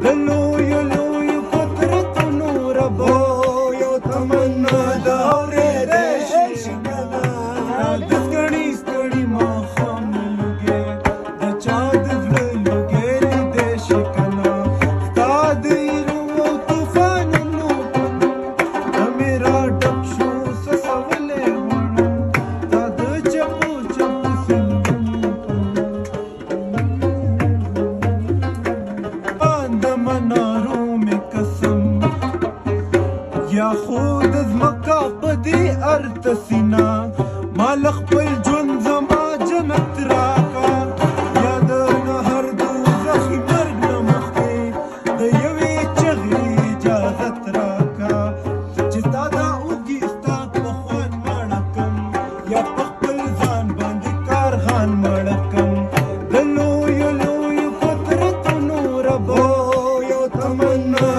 للويو لويو قدرة نور بويو تمنا دوري دشي شكنا دسكني ستري ما خام لوگي دچاد لوگي دشي كنا تاديرو طوفان نو اميرا دبشو سسولي ونو تاد چپو چپ سندو منارو میں قسم یا خود از مکہ پدی ارتسینا مالخ پل جن زما جنت راکا یاد نهر دوزخی مرگ نمخی دیوی چغی اجازت راکا چستا دا اوگی استا پخوان مڑکم یا پخپل زان باندی کارخان مڑکم دلو یلو قدرت نور بو تمنا